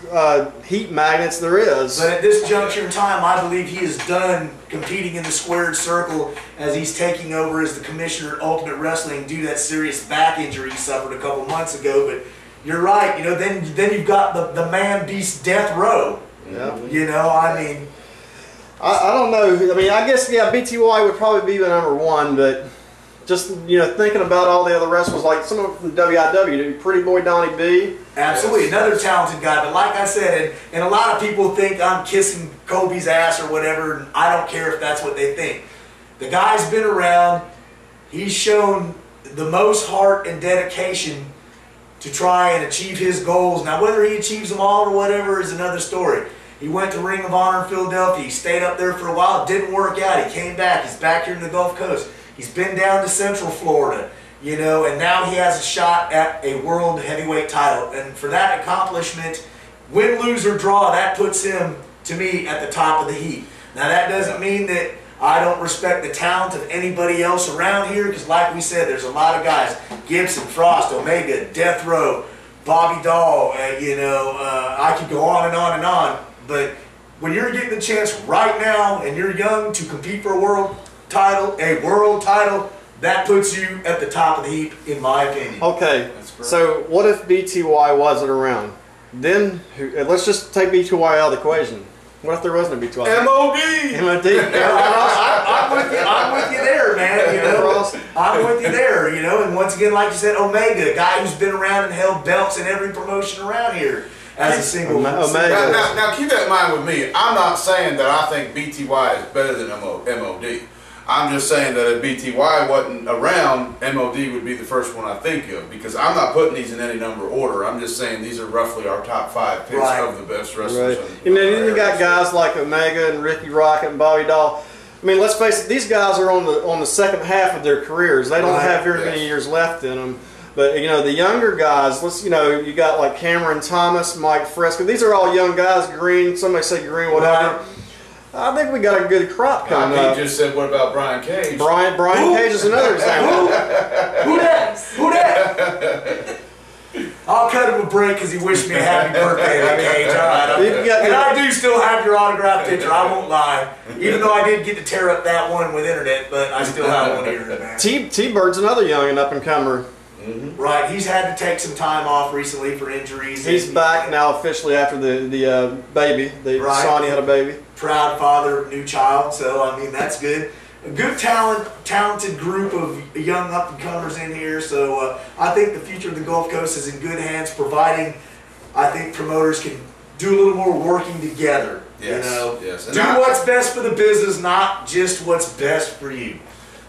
heat magnets there is. But at this juncture in time, I believe he is done competing in the squared circle as he's taking over as the commissioner at Ultimate Wrestling due to that serious back injury he suffered a couple months ago. But you're right, you know, then you've got the man beast Death Row. Yeah. You know, I mean, I don't know. I mean, I guess, yeah, BTY would probably be the number 1, but just, you know, thinking about all the other wrestlers, like some of them from WIW, Pretty Boy Donnie B. Absolutely, another talented guy. But like I said, and a lot of people think I'm kissing Kobe's ass or whatever, and I don't care if that's what they think. The guy's been around. He's shown the most heart and dedication to try and achieve his goals. Now, whether he achieves them all or whatever is another story. He went to Ring of Honor in Philadelphia. He stayed up there for a while. It didn't work out. He came back. He's back here in the Gulf Coast. He's been down to Central Florida, you know, and now he has a shot at a World Heavyweight title. And for that accomplishment, win, lose, or draw, that puts him, to me, at the top of the heap. Now, that doesn't mean that I don't respect the talent of anybody else around here, because like we said, there's a lot of guys. Gibson, Frost, Omega, Death Row, Bobby Dahl, I could go on and on and on, but when you're getting the chance right now and you're young to compete for a world title, that puts you at the top of the heap, in my opinion. Okay, so what if BTY wasn't around? Then, let's just take BTY out of the equation. What if there wasn't a BTY? MOD! MOD. I'm with you there, man. I'm with you there, and once again, like you said, Omega, a guy who's been around and held belts in every promotion around here as a single. Omega. Now, keep that in mind with me. I'm not saying that I think BTY is better than MOD. I'm just saying that if BTY wasn't around, MOD would be the first one I think of, because I'm not putting these in any number order. I'm just saying these are roughly our top 5 picks of the best wrestlers. Right. And then you got guys like Omega and Ricky Rocket and Bobby Dahl. I mean, let's face it; these guys are on the second half of their careers. They don't have very many years left in them. But the younger guys, you got like Cameron Thomas, Mike Fresco. These are all young guys. Green, somebody say Green, whatever. Right. I think we got a good crop coming up. He just said, what about Brian Cage? Brian Cage is another example. Who that? I'll cut him a break because he wished me a happy birthday, Cage. All right. And I do still have your autographed picture, I won't lie. Even though I did get to tear up that one with internet, but I still have one here, man. T-Bird's another young and up-and-comer. Right, he's had to take some time off recently for injuries. He's back now officially after the baby. Sonny had a baby. Proud father of a new child, so I mean that's good. A good talented group of young up-and-comers in here, so I think the future of the Gulf Coast is in good hands, providing I think promoters can do a little more working together. Yes. Do what's best for the business, not just what's best for you.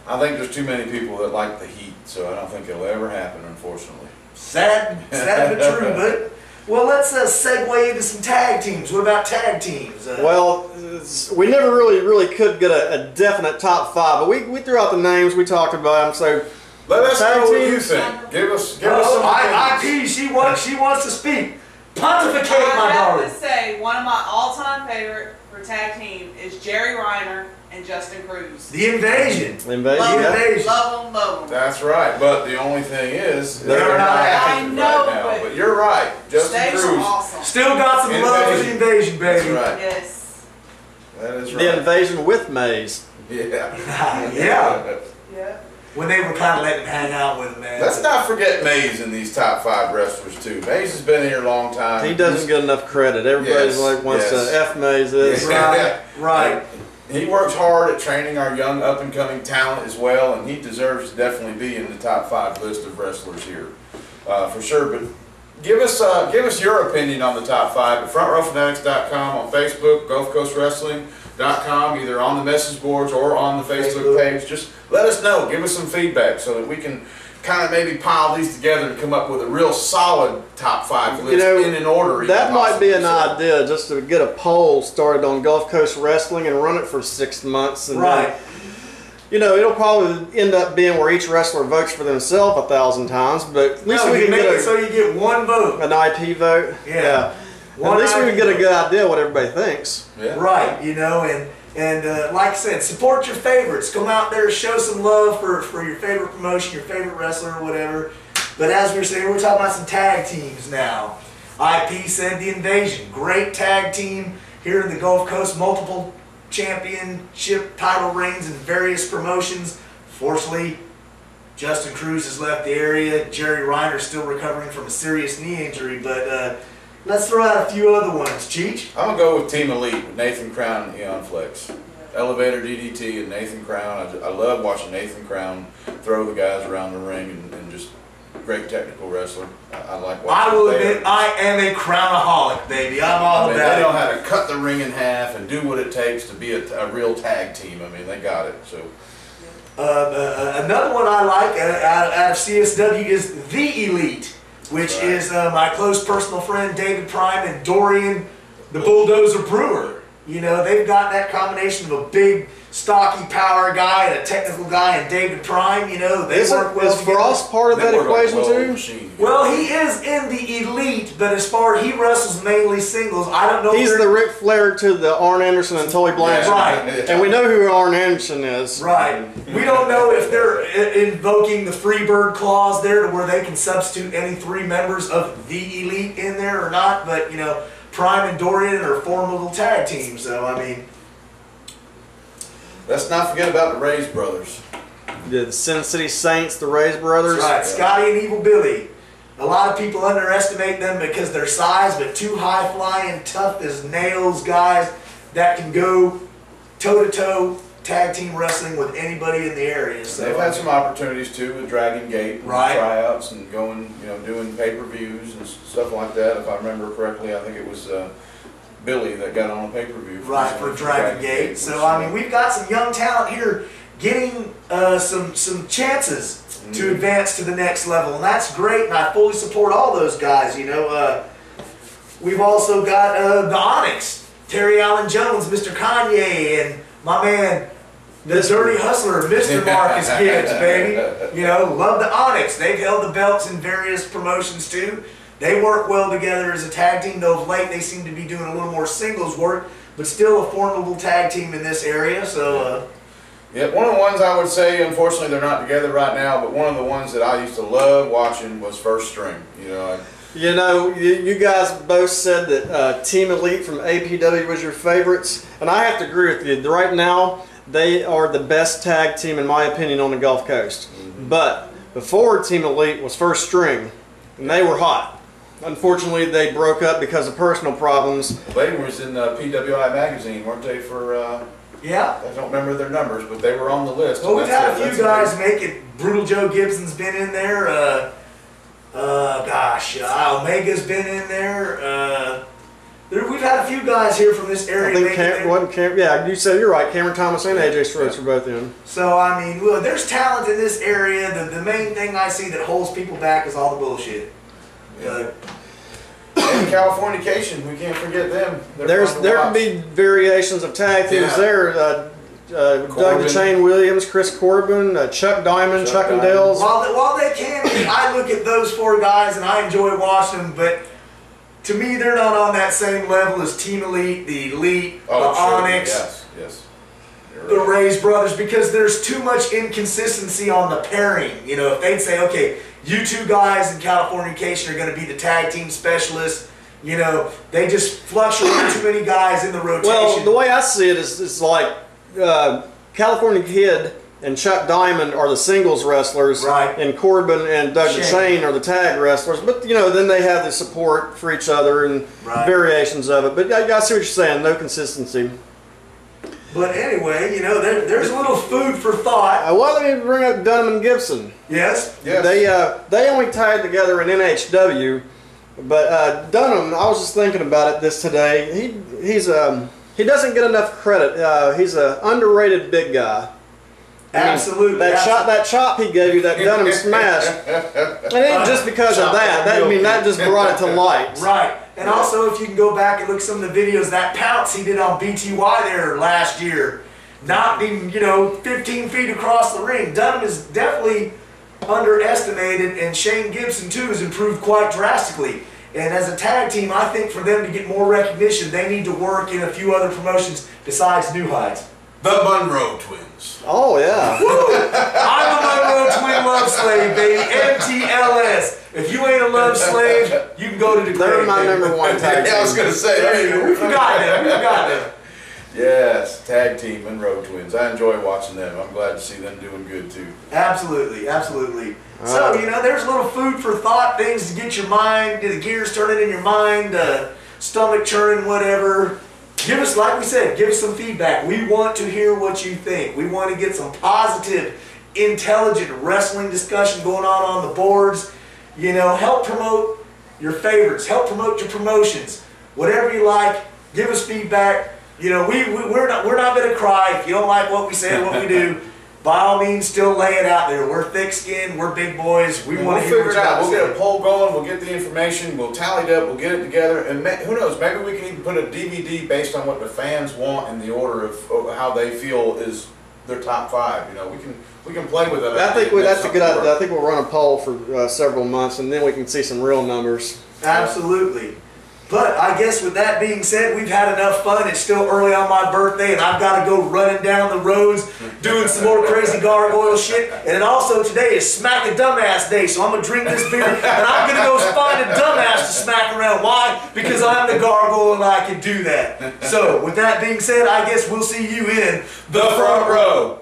I think there's too many people that like the heat, so I don't think it'll ever happen, unfortunately. Sad but true, but well, let's segue into some tag teams. What about tag teams? Well, we never really could get a definite top 5, but we threw out the names, we talked about them, so let us know what you think. Give us some IP, she wants to speak. Pontificate, my darling. I have to say, one of my all-time favorite for tag team is Jerry Reiner and Justin Cruz. The Invasion. Love them. That's right, but the only thing is they're not active right now. But you're right, Justin Cruz. Awesome. Still got some love for the Invasion, baby. That's right. Yes. That is right. The Invasion with Maze. Yeah. When they were kind of letting him hang out with him, man. Let's not forget Maze in these top 5 wrestlers too. Maze has been here a long time. He doesn't get enough credit. Everybody's wants to F Maze this. Right. He works hard at training our young up-and-coming talent as well, and he deserves to definitely be in the top 5 list of wrestlers here, for sure. But give us your opinion on the top 5 at FrontRowFanatics.com, on Facebook, GulfCoastWrestling.com, either on the message boards or on the Facebook page. Just let us know. Give us some feedback so that we can kind of maybe pile these together and come up with a real solid top 5 list in an order. That might be an idea, just to get a poll started on Gulf Coast Wrestling and run it for 6 months. And then, it'll probably end up being where each wrestler votes for themselves 1,000 times, but at least we can make it so you get one vote. An IP vote. Yeah. At least we can get a good idea what everybody thinks. Yeah. Right, and like I said, support your favorites. Come out there, show some love for your favorite promotion, your favorite wrestler or whatever. But as we were saying, we're talking about some tag teams now. IP said the Invasion. Great tag team here in the Gulf Coast. Multiple championship title reigns in various promotions. Fortunately, Justin Cruz has left the area. Jerry Reiner is still recovering from a serious knee injury. But let's throw out a few other ones. Cheech? I'm going to go with Team Elite with Nathan Crown and Eon Flex. Elevator DDT and Nathan Crown. I love watching Nathan Crown throw the guys around the ring and just great technical wrestler. I like watching. I will admit, I am a Crownaholic, baby. I'm all about it. They know how to cut the ring in half and do what it takes to be a real tag team. I mean, they got it. So. Another one I like out of CSW is The Elite, which is my close personal friend David Prime and Dorian the Bulldozer Brewer. You know, they've got that combination of a big, stocky power guy and a technical guy and David Prime. You know, they work well together. Is Frost part of that equation too? Well, he is in the elite, but as far as he wrestles mainly singles, I don't know. He's the Ric Flair to the Arn Anderson and Tully Blanchard. Right. And we know who Arn Anderson is. Right. We don't know if they're invoking the Freebird clause there to where they can substitute any 3 members of the elite in there or not, but, you know, Prime and Dorian are formidable tag teams, so, I mean. Let's not forget about the Ray's brothers. The Sin City Saints, the Ray's brothers. That's right, Scotty and Evil Billy. A lot of people underestimate them because of their size, but 2 high-flying, tough as nails guys that can go toe-to-toe tag team wrestling with anybody in the area. So they've had some opportunities too with Dragon Gate, and right, tryouts, and going, you know, doing pay-per-views and stuff like that. If I remember correctly, I think it was Billy that got on a pay-per-view. Right, for Dragon Gate. So I mean, we've got some young talent here getting some chances to advance to the next level, and that's great. And I fully support all those guys. You know, we've also got the Onyx, Terry Allen Jones, Mr. Kanye, and my man, the Dirty Hustler, Mr. Marcus Gibbs, baby. You know, love the Onyx. They've held the belts in various promotions too. They work well together as a tag team, though of late they seem to be doing a little more singles work, but still a formidable tag team in this area. So, yeah, one of the ones I would say, unfortunately they're not together right now, but one of the ones that I used to love watching was First String. You know, you guys both said that Team Elite from APW was your favorites, and I have to agree with you. Right now, they are the best tag team, in my opinion, on the Gulf Coast. But before Team Elite was First String, and they were hot. Unfortunately, they broke up because of personal problems. They was in PWI magazine, weren't they? For yeah, I don't remember their numbers, but they were on the list. Well, we've had a few guys make it. Brutal Joe Gibson's been in there. Omega's been in there. We've had a few guys here from this area. I think yeah, you said you're right. Cameron Thomas and AJ Strokes are both in. So I mean, well, there's talent in this area. The main thing I see that holds people back is all the bullshit. Yeah. And Californication, we can't forget them. There can be variations of tag teams there. Doug the Chain Williams, Chris Corbin, Chuck Diamond, Chuck and Dale's. While they can be, I look at those 4 guys and I enjoy watching them, but to me they're not on that same level as Team Elite, the Elite, the Onyx, yes. the Ray's brothers, because there's too much inconsistency on the pairing. You know, if they'd say, okay, you 2 guys in Californication are going to be the tag team specialists, you know, they just fluctuate too many guys in the rotation. Well, the way I see it is like California Kid and Chuck Diamond are the singles wrestlers, right, and Corbin and Doug the Chain are the tag wrestlers. But you know, then they have the support for each other and variations of it. But I see what you're saying. No consistency. But anyway, you know, there's a little food for thought. Well, let me bring up Dunham and Gibson. Yes. They only tied together in NHW, but Dunham, I was just thinking about it today. He doesn't get enough credit. He's an underrated big guy. Absolutely. That chop he gave you, that Dunham smash, and it ain't just because of that. That just brought it to light. Right. And also, if you can go back and look at some of the videos, that pounce he did on BTY there last year, knocked him, 15 feet across the ring. Dunham is definitely underestimated, and Shane Gibson too has improved quite drastically. And as a tag team, I think for them to get more recognition, they need to work in a few other promotions besides New Heights. The Monroe Twins. Oh, yeah. I'm a Monroe Twin love slave, baby. MTLS. If you ain't a love slave, you can go to the grave. They're my number 1 tag team. I was going to say. There you go. We forgot them. Yes, tag team Monroe Twins. I enjoy watching them. I'm glad to see them doing good too. Absolutely. So, there's a little food for thought, things to get your mind, the gears turning in your mind, stomach churning, whatever. Give us, like we said, give us some feedback. We want to hear what you think. We want to get some positive, intelligent wrestling discussion going on the boards. Help promote your favorites. Help promote your promotions. Whatever you like, give us feedback. We're not going to cry if you don't like what we say or what we do. by all means, still lay it out there. We're thick-skinned, we're big boys. We want to hear figure what it you out. got to We'll say. get a poll going. We'll get the information. We'll tally it up. We'll get it together. And who knows? Maybe we can even put a DVD based on what the fans want in the order of how they feel is their top 5. You know, we can play with it. I think that's a good idea. I think we'll run a poll for several months, and then we can see some real numbers. Absolutely. But I guess with that being said, we've had enough fun. It's still early on my birthday, and I've got to go running down the roads doing some more crazy gargoyle shit. And then also today is Smack a Dumbass Day, so I'm going to drink this beer, and I'm going to go find a dumbass to smack around. Why? Because I'm the gargoyle and I can do that. So with that being said, I guess we'll see you in the front row.